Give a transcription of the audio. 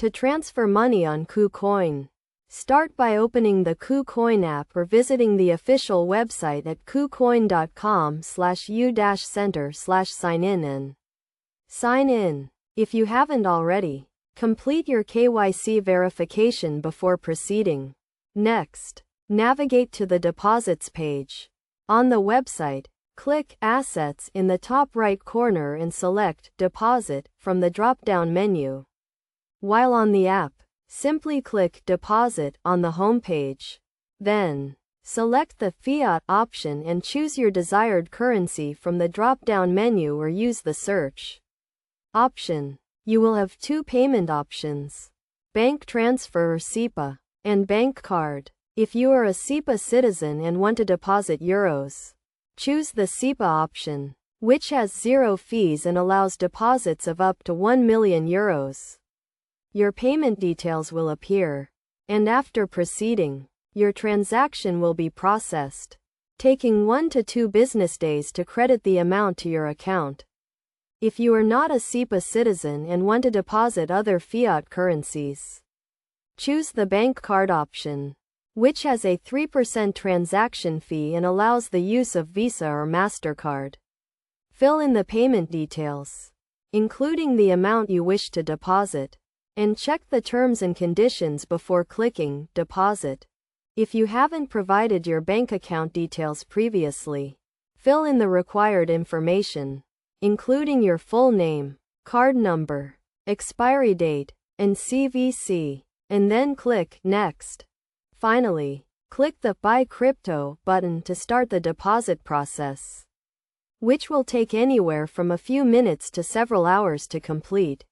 To transfer money on Kucoin, start by opening the Kucoin app or visiting the official website at kucoin.com/u-center/sign-in and sign in. If you haven't already, complete your KYC verification before proceeding. Next, navigate to the Deposits page. On the website, click Assets in the top right corner and select Deposit from the drop-down menu. While on the app, simply click Deposit on the home page. Then, select the Fiat option and choose your desired currency from the drop-down menu or use the search option. You will have two payment options: bank transfer or SEPA, and bank card. If you are a SEPA citizen and want to deposit euros, choose the SEPA option, which has zero fees and allows deposits of up to 1 million euros. Your payment details will appear, and after proceeding, your transaction will be processed, taking 1 to 2 business days to credit the amount to your account. If you are not a SEPA citizen and want to deposit other fiat currencies, choose the bank card option, which has a 3% transaction fee and allows the use of Visa or MasterCard. Fill in the payment details, including the amount you wish to deposit, and check the terms and conditions before clicking Deposit. If you haven't provided your bank account details previously, fill in the required information, including your full name, card number, expiry date, and CVC, and then click Next. Finally, click the Buy Crypto button to start the deposit process, which will take anywhere from a few minutes to several hours to complete.